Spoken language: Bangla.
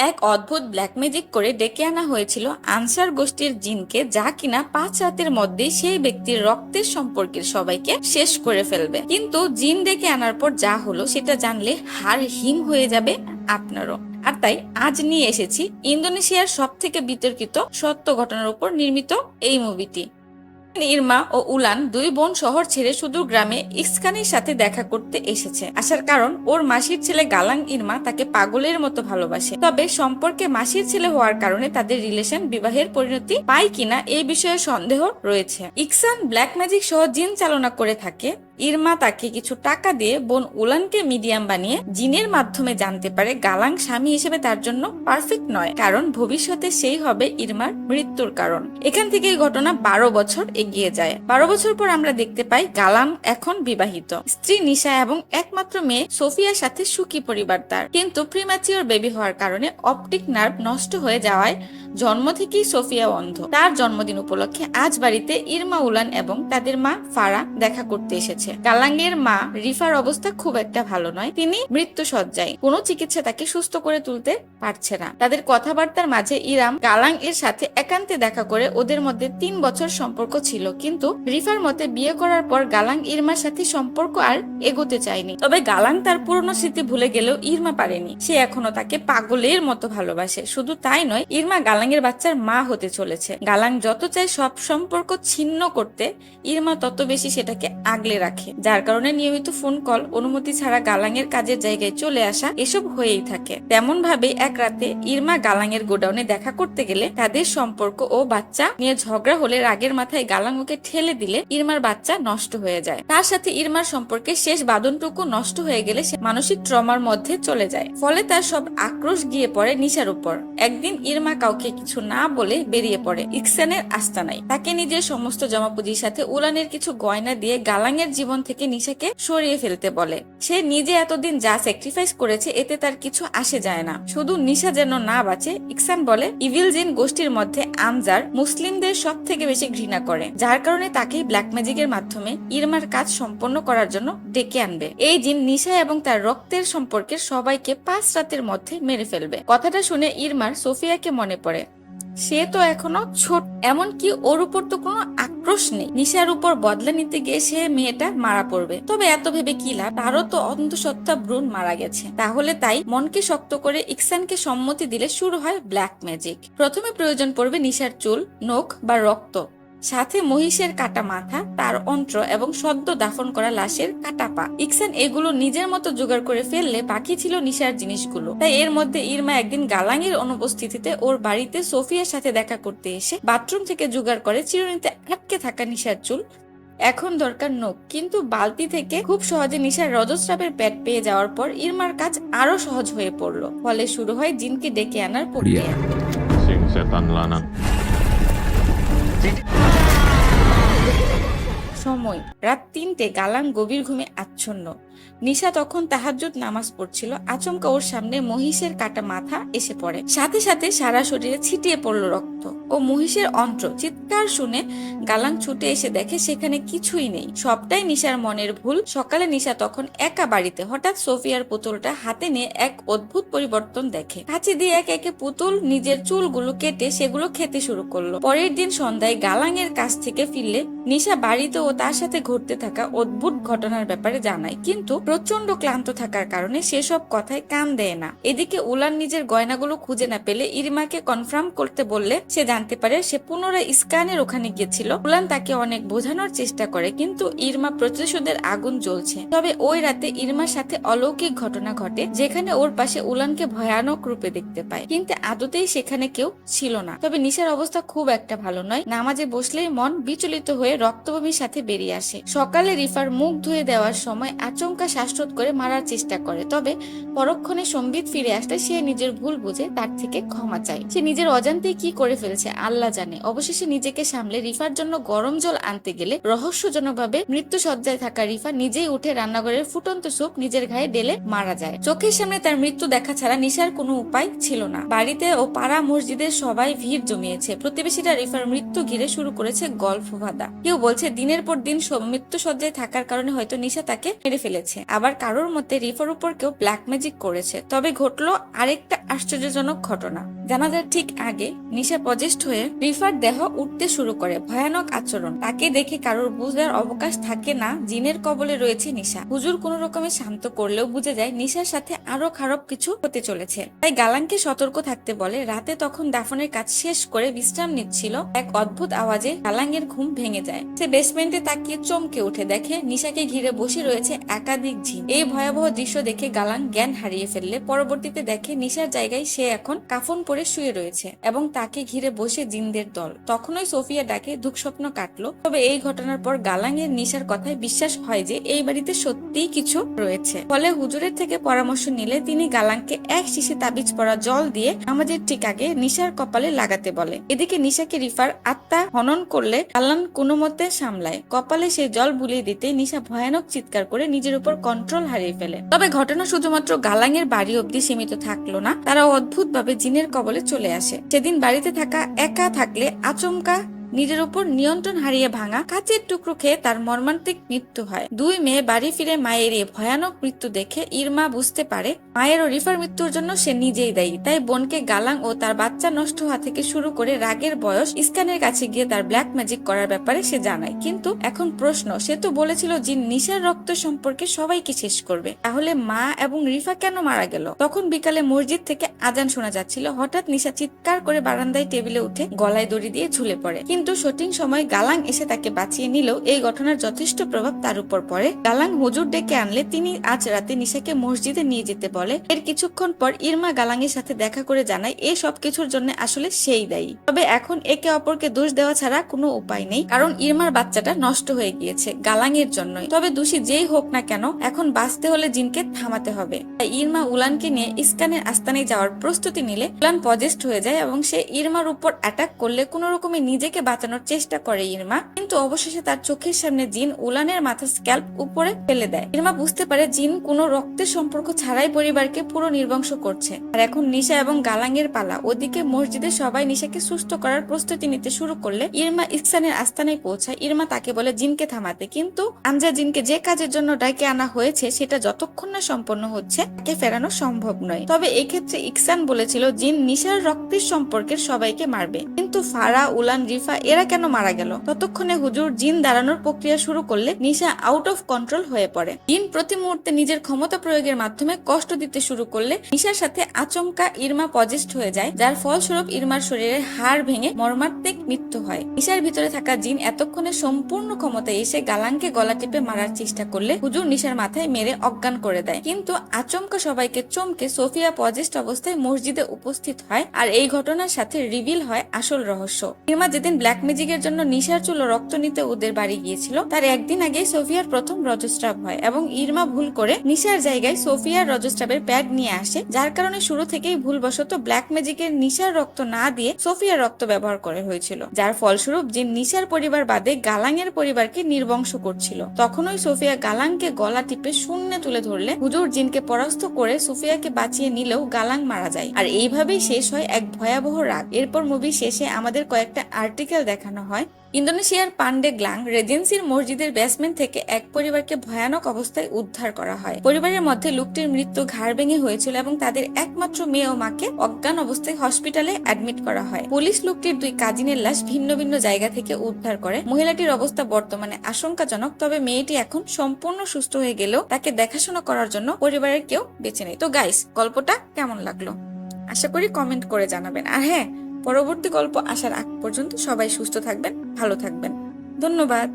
এক অদ্ভুত ব্ল্যাক ম্যাজিক করে ডেকে আনা হয়েছিল আনসার গোষ্ঠীর জিনকে, যা কিনা 5 রাতের মধ্যেই সেই ব্যক্তির রক্তের সম্পর্কের সবাইকে শেষ করে ফেলবে। কিন্তু জিন ডেকে আনার পর যা হলো সেটা জানলে হাড় হিম হয়ে যাবে আপনারও। আর তাই আজ নিয়ে এসেছি ইন্দোনেশিয়ার সব থেকে বিতর্কিত সত্য ঘটনার উপর নির্মিত এই মুভিটি। ইরমা ও উলান দুই বোন শহর ছেড়ে সুদূর গ্রামে ইক্সকানের সাথে দেখা করতে এসেছে। আসার কারণ ওর মাসির ছেলে গালাং ইরমা তাকে পাগলের মতো ভালোবাসে। তবে সম্পর্কে মাসির ছেলে হওয়ার কারণে তাদের রিলেশন বিবাহের পরিণতি পায় কিনা এই বিষয়ে সন্দেহ রয়েছে। ইকসান ব্ল্যাক ম্যাজিক সহ জিন চালনা করে থাকে। ইরমা তাকে কিছু টাকা দিয়ে বোন উলানকে মিডিয়াম বানিয়ে জিনের মাধ্যমে জানতে পারে গালাং স্বামী হিসেবে তার জন্য পারফেক্ট নয়, কারণ ভবিষ্যতে সেই হবে ইরমার মৃত্যুর কারণ। এখান থেকে এই ঘটনা 12 বছর এগিয়ে যায়। 12 বছর পর আমরা দেখতে পাই গালাং এখন বিবাহিত, স্ত্রী নিশা এবং একমাত্র মেয়ে সোফিয়ার সাথে সুখী পরিবার তার। কিন্তু প্রিম্যাচিওর বেবি হওয়ার কারণে অপটিক নার্ভ নষ্ট হয়ে যাওয়ায় জন্ম থেকেই সোফিয়া অন্ধ। তার জন্মদিন উপলক্ষে আজ বাড়িতে ইরমা, উলান এবং তাদের মা ফারা দেখা করতে এসেছে। গালাঙ্গের মা রিফার অবস্থা খুব একটা ভালো নয়, তিনি মৃত্যু সজ্জায়। কোনো চিকিৎসা তাকে সুস্থ করে তুলতে পারছে না। তাদের কথাবার্তার মাঝে ইরাম গালাং এর সাথে একান্তে দেখা করে ওদের মধ্যে 3 বছর সম্পর্ক ছিল। কিন্তু রিফার মতে বিয়ে করার পর গালাং ইরমার সাথে সম্পর্ক আর এগোতে চায়নি। তবে গালাং তার পুরনো স্মৃতি ভুলে গেলেও ইরমা পারেনি। সে এখনো তাকে পাগলের মতো ভালোবাসে। শুধু তাই নয়, ইরমা গালাঙ্গের বাচ্চার মা হতে চলেছে। গালাং যত চায় সব সম্পর্ক ছিন্ন করতে, ইরমা তত বেশি সেটাকে আগলে রাখে। যার কারণে নিয়মিত ফোন কল, অনুমতি ছাড়া গালাঙের কাজের জায়গায় চলে আসা, এসব হয়েই থাকে। তেমন ভাবে এক রাতে ইরমা গালাঙের গোডাউনে দেখা করতে গেলে তাদের সম্পর্ক ও বাচ্চা নিয়ে ঝগড়া হলে রাগের মাথায় গালাং ওকে ঠেলে দিলে ইরমার বাচ্চা নষ্ট হয়ে যায়। তার সাথে ইরমার সম্পর্কে শেষ বাঁধনটুকু নষ্ট হয়ে গেলে সে মানসিক ট্রমার মধ্যে চলে যায়। ফলে তার সব আক্রোশ গিয়ে পড়ে নিশার উপর। একদিন ইরমা কাউকে কিছু না বলে বেরিয়ে পড়ে ইকসানের আস্তানায়। তাকে নিজের সমস্ত জমাপুঁজির সাথে উলানের কিছু গয়না দিয়ে গালাঙের জীবন থেকে নিশাকে সরিয়ে ফেলতে বলে। সে নিজে এতদিন যা স্যাক্রিফাইস করেছে এতে তার কিছু আসে যায় না, শুধু নিশা যেন না বাঁচে। ইকসান বলে ইভিল জিন গোষ্ঠীর মধ্যে আমজার মুসলিমদের সব থেকে বেশি ঘৃণা করে, যার কারণে তাকেই ব্ল্যাক ম্যাজিকের মাধ্যমে ইরমার কাজ সম্পন্ন করার জন্য ডেকে আনবে। এই জিন নিশা এবং তার রক্তের সম্পর্কের সবাইকে 5 রাতের মধ্যে মেরে ফেলবে। কথাটা শুনে ইরমার সোফিয়াকে মনে পড়ে। সে তো এখনো ছোট, এমনকি ওর উপর তো কোনো আক্রোশ নেই। নিশার উপর বদলা নিতে গিয়ে সে মেয়েটা মারা পড়বে। তবে এত ভেবে কি লাভ, তারও তো অন্তঃসত্ত্বা ভ্রূণ মারা গেছে। তাহলে তাই মনকে শক্ত করে ইকসানকে সম্মতি দিলে শুরু হয় ব্ল্যাক ম্যাজিক। প্রথমে প্রয়োজন পড়বে নিশার চুল, নখ বা রক্ত, সাথে মহিষের কাটা মাথা, তার অন্ত্র এবং সদ্য দাফন করা লাশের কাটা পা। ইকসান এগুলো নিজের মতো জোগাড় করে ফেললে বাকি ছিল নিশার জিনিসগুলো। তাই এর মধ্যে ইরমা একদিন গালাঙের অনুপস্থিতিতে ওর বাড়িতে সোফিয়ার সাথে দেখা করতে এসে বাথরুম থেকে জোগাড় করে চিরুনিতে আটকে থাকা নিশার চুল। এখন দরকার নখ, কিন্তু বালতি থেকে খুব সহজে নিশার রজস্রাবের প্যাড পেয়ে যাওয়ার পর ইরমার কাজ আরো সহজ হয়ে পড়লো। ফলে শুরু হয় জিনকে ডেকে আনার প্রক্রিয়া। সময় রাত 3টে। গালাং গভীর ঘুমে আচ্ছন্ন। নিশা তখন তাহাজ্জুদ নামাজ পড়ছিল। আচমকা ওর সামনে মহিষের কাটা মাথা এসে পড়ে। সাথে সাথে সারা শরীরে ছিটিয়ে পড়লো রক্ত ও মহিষের অন্ত্র। চিৎকার শুনে গালাং ছুটে এসে দেখে সেখানে কিছুই নেই। সবটাই নিশার মনের ভুল। সকালে নিশা তখন একা বাড়িতে। হঠাৎ সোফিয়ার পুতুলটা হাতে নিয়ে এক অদ্ভুত পরিবর্তন দেখে। কাঁচি দিয়ে এক একে পুতুল নিজের চুলগুলো কেটে সেগুলো খেতে শুরু করলো। পরের দিন সন্ধ্যায় গালাং এর কাছ থেকে ফিরলে নিশা বাড়িতে ও তার সাথে ঘটতে থাকা অদ্ভুত ঘটনার ব্যাপারে জানায়, কিন্তু প্রচন্ড ক্লান্ত থাকার কারণে সেসব কথায় কান দেয় না। এদিকে উলান নিজের গয়নাগুলো খুঁজে না পেলে ইরমাকে কনফার্ম করতে বললে সে জানতে পারে সে পুনরায় ইস্কানের ওখানে গিয়েছিল। উলান তাকে অনেক বোঝানোর চেষ্টা করে, কিন্তু ইরমা প্রতিশোধের আগুন জ্বলছে। তবে ওই রাতে ইরমার সাথে অলৌকিক ঘটনা ঘটে, যেখানে ওর পাশে উলানকে ভয়ানক রূপে দেখতে পায়, কিন্তু আদতেই সেখানে কেউ ছিল না। তবে নিশার অবস্থা খুব একটা ভালো নয়। নামাজে বসলেই মন বিচলিত হয়ে রক্তবমির সাথে বেরিয়ে আসে। সকালে রিফার মুখ ধুয়ে দেওয়ার সময় আচমকা শ্বাসরোধ করে মারার চেষ্টা করে। তবে পরক্ষণে সম্বিত ফিরে আসলে সে নিজের ভুল বুঝে তার থেকে ক্ষমা চায়। সে নিজের অজান্তেই কি করে ফেলছে আল্লাহ জানে। অবশেষে নিজেকে সামলে রিফার জন্য গরম জল আনতে গেলে রহস্যজনকভাবে মৃত্যু সজ্জায় থাকা রিফা নিজেই উঠে রান্নাঘরের ফুটন্ত স্যুপ নিজের গায়ে ঢেলে মারা যায়। চোখের সামনে তার মৃত্যু দেখা ছাড়া নিশার কোনো উপায় ছিল না। বাড়িতে ও পাড়া মসজিদের সবাই ভিড় জমিয়েছে। প্রতিবেশীরা রিফার মৃত্যু ঘিরে শুরু করেছে গল্প বাঁধা। কেউ বলছে দিনের পর দিন মৃত্যু সজ্জায় থাকার কারণে হয়তো নিশা তাকে মেরে ফেলেছে। আবার কারোর মতে রিফার উপর কেউ ব্ল্যাক ম্যাজিক করেছে। তবে ঘটলো আরেকটা আশ্চর্যজনক ঘটনা। জানাজার ঠিক আগে নিশা পজেস্ট হয়ে রিফার দেহ উঠতে শুরু করে। ভয়ানক আচরণ। তাকে দেখে কারোর বুঝার অবকাশ থাকে না জিনের কবলে রয়েছে নিশা। হুজুর কোন রকমে শান্ত করলেও বুঝে যায় নিশার সাথে আরো খারাপ কিছু হতে চলেছে। তাই গালাংকে সতর্ক থাকতে বলে। রাতে তখন দাফনের কাজ শেষ করে বিশ্রাম নিচ্ছিল। এক অদ্ভুত আওয়াজে গালাংয়ের ঘুম ভেঙে যায়। সে বেসমেন্টে তাকিয়ে চমকে উঠে দেখে নিশাকে ঘিরে বসে রয়েছে একাধিক জিন। এই ভয়াবহ দৃশ্য দেখে গালাং জ্ঞান হারিয়ে ফেললে পরবর্তীতে দেখে নিশার জায়গায় সে এখন কাফন পরে শুয়ে রয়েছে এবং তাকে ঘিরে বসে জিনদের দল। তখনই সোফিয়া ডাকে দুঃস্বপ্ন কাটলো। তবে এই ঘটনার পর গালাং এর নিশার কথায় বিশ্বাস হয় যে এই বাড়িতে সত্যিই কিছু রয়েছে। ফলে হুজুরের থেকে পরামর্শ নিলে তিনি গালাংকে এক শিশি তাবিজ পরা জল দিয়ে আমাদের ঠিক আগে নিশার কপালে লাগাতে বলে। এদিকে নিশাকে রিফার আত্মা হনন করলে গালাং কোনো মতে সামলায়। কপালে সেই জল বুলিয়ে দিতে নিশা ভয়ানক চিৎকার করে নিজের উপর কন্ট্রোল হারিয়ে ফেলে। তবে ঘটনা শুধুমাত্র গালাং এর বাড়ি অব্দি সীমিত থাকলো না। তারা অদ্ভুত ভাবে জিনের কবলে চলে আসে। সেদিন বাড়িতে থাকা একা থাকলে আচমকা নিজের উপর নিয়ন্ত্রণ হারিয়ে ভাঙা কাচের টুকরো খেয়ে তার মর্মান্তিক মৃত্যু হয়। দুই মেয়ে বাড়ি ফিরে মায়ের এই ভয়ানক মৃত্যু দেখে ইরমা বুঝতে পারে মায়ের ও রিফার মৃত্যুর জন্য সে নিজেই দায়ী। তাই বোনকে গালাং ও তার বাচ্চা নষ্ট হওয়া থেকে শুরু করে রাগের বয়স ইস্কানের কাছে গিয়ে তার ব্ল্যাক ম্যাজিক করার ব্যাপারে সে জানায়। কিন্তু এখন প্রশ্ন, সে তো বলেছিল জিন নিশার রক্ত সম্পর্কে সবাইকে শেষ করবে। তাহলে মা এবং রিফা কেন মারা গেল? তখন বিকালে মসজিদ থেকে আজান শোনা যাচ্ছিল। হঠাৎ নিশা চিৎকার করে বারান্দায় টেবিলে উঠে গলায় দড়ি দিয়ে ঝুলে পড়ে। কিন্তু সঠিক সময় গালাং এসে তাকে বাঁচিয়ে নিলেও এই ঘটনার যথেষ্ট প্রভাব তার উপর পড়ে। গালাং হুজুর ডেকে আনলে তিনি আজ রাতে নিশাকে মসজিদে নিয়ে যেতে বলে। এর কিছুক্ষণ পর ইরমা গালাং এর সাথে দেখা করে জানায় এই সব কিছুর জন্য আসলে সেই দায়ী। তবে এখন একে অপরকে দোষ দেওয়া ছাড়া কোনো উপায় নেই, কারণ ইরমার বাচ্চাটা নষ্ট হয়ে গিয়েছে গালাং এর জন্যই। তবে দোষী যেই হোক না কেন এখন বাঁচতে হলে জিনকে থামাতে হবে। তাই ইরমা উলানকে নিয়ে ইস্কানের আস্তানায় যাওয়ার প্রস্তুতি নিলে উলান পজেস্ট হয়ে যায় এবং সে ইরমার উপর অ্যাটাক করলে কোন রকমে নিজেকে বাঁচানোর চেষ্টা করে ইরমা। কিন্তু অবশেষে তার চোখের সামনে জিন উলানের মাথার স্ক্যাল্প উপরে ফেলে দেয়। ইরমা বুঝতে পারে জিন কোনো রক্তের সম্পর্ক ছাড়াই পরিবারকে পুরো নির্বংশ করছে। আর এখন নিশা এবং গালাং এর পালা। ওদিকে মসজিদে সবাই নিশাকে সুস্থ করার প্রস্তুতি নিতে শুরু করলে ইরমা ইহসানের আস্তানায় পৌঁছায়। ইরমা তাকে বলে জিনকে থামাতে, কিন্তু আমজা জিনকে যে কাজের জন্য ডাকে আনা হয়েছে সেটা যতক্ষণ না সম্পন্ন হচ্ছে তাকে ফেরানো সম্ভব নয়। তবে এক্ষেত্রে ইহসান বলেছিল জিন নিশার রক্তের সম্পর্কের সবাইকে মারবে, কিন্তু ফারা, উলান, রিফা এরা কেন মারা গেল? ততক্ষণে হুজুর জিন দাঁড়ানোর প্রক্রিয়া শুরু করলে নিশা আউট অফ কন্ট্রোল হয়ে পড়ে। জিন প্রতি মুহূর্তে নিজের ক্ষমতা প্রয়োগের মাধ্যমে কষ্ট দিতে শুরু করলে নিশার সাথে আচমকা ইরমা পজেস্ট হয়ে যায়, যার ফলস্বরূপ ইরমার শরীরের হাড় ভেঙে মর্মান্তিক মৃত্যু হয়। নিশার ভিতরে থাকা জিন এতক্ষণে সম্পূর্ণ ক্ষমতায় এসে গালাংকে গলা টিপে মারার চেষ্টা করলে হুজুর নিশার মাথায় মেরে অজ্ঞান করে দেয়। কিন্তু আচমকা সবাইকে চমকে সোফিয়া পজেস্ট অবস্থায় মসজিদে উপস্থিত হয়। আর এই ঘটনার সাথে রিভিল হয় আসল রহস্য। ইরমা যেদিন ব্ল্যাক ম্যাজিকের জন্য নিশার চুল রক্ত নিতে ওদের বাড়ি গিয়েছিল, তার একদিন আগে সোফিয়ার প্রথম রজস্রাব হয় এবং ইরমা ভুল করে নিশার জায়গায় সোফিয়ার রজস্রাবের প্যাড নিয়ে আসে, যার কারণে শুরু থেকেই ভুলবশত ব্ল্যাক ম্যাজিকের নিশার রক্ত না দিয়ে সোফিয়ার রক্ত ব্যবহার করা হয়েছিল, যার ফলস্বরূপ যে নিশার পরিবার বাদে গালাং এর পরিবারকে নির্বংশ করছিল। তখনই সোফিয়া গালাংকে গলা টিপে শূন্যে তুলে ধরলে হুজুর জিনকে পরাস্ত করে সোফিয়াকে বাঁচিয়ে নিলেও গালাং মারা যায়। আর এইভাবেই শেষ হয় এক ভয়াবহ রাগ। এরপর মুভি শেষে আমাদের কয়েকটা আর্টিকেল দেখানো হয়। ইন্দোনেশিয়ার পান্ডে গ্লাং রেজেন্সির মসজিদের বেসমেন্ট থেকে এক পরিবারকে ভয়ানক অবস্থায় উদ্ধার করা হয়। পরিবারের মধ্যে লোকটির মৃত্যু ঘাড় ভেঙে হয়েছিল এবং তাদের একমাত্র মেয়ে ও মাকে অজ্ঞান অবস্থায় হসপিটালে অ্যাডমিট করা হয়। পুলিশ লোকটির দুই কাজিনের লাশ ভিন্ন ভিন্ন জায়গা থেকে উদ্ধার করে। মহিলাটির অবস্থা বর্তমানে আশঙ্কাজনক, তবে মেয়েটি এখন সম্পূর্ণ সুস্থ হয়ে গেলেও তাকে দেখাশোনা করার জন্য পরিবারের কেউ বেঁচে নেই। তো গাইস, গল্পটা কেমন লাগলো আশা করি কমেন্ট করে জানাবেন। আর হ্যাঁ, পরবর্তী গল্প আসার আগ পর্যন্ত সবাই সুস্থ থাকবেন, ভালো থাকবেন। ধন্যবাদ।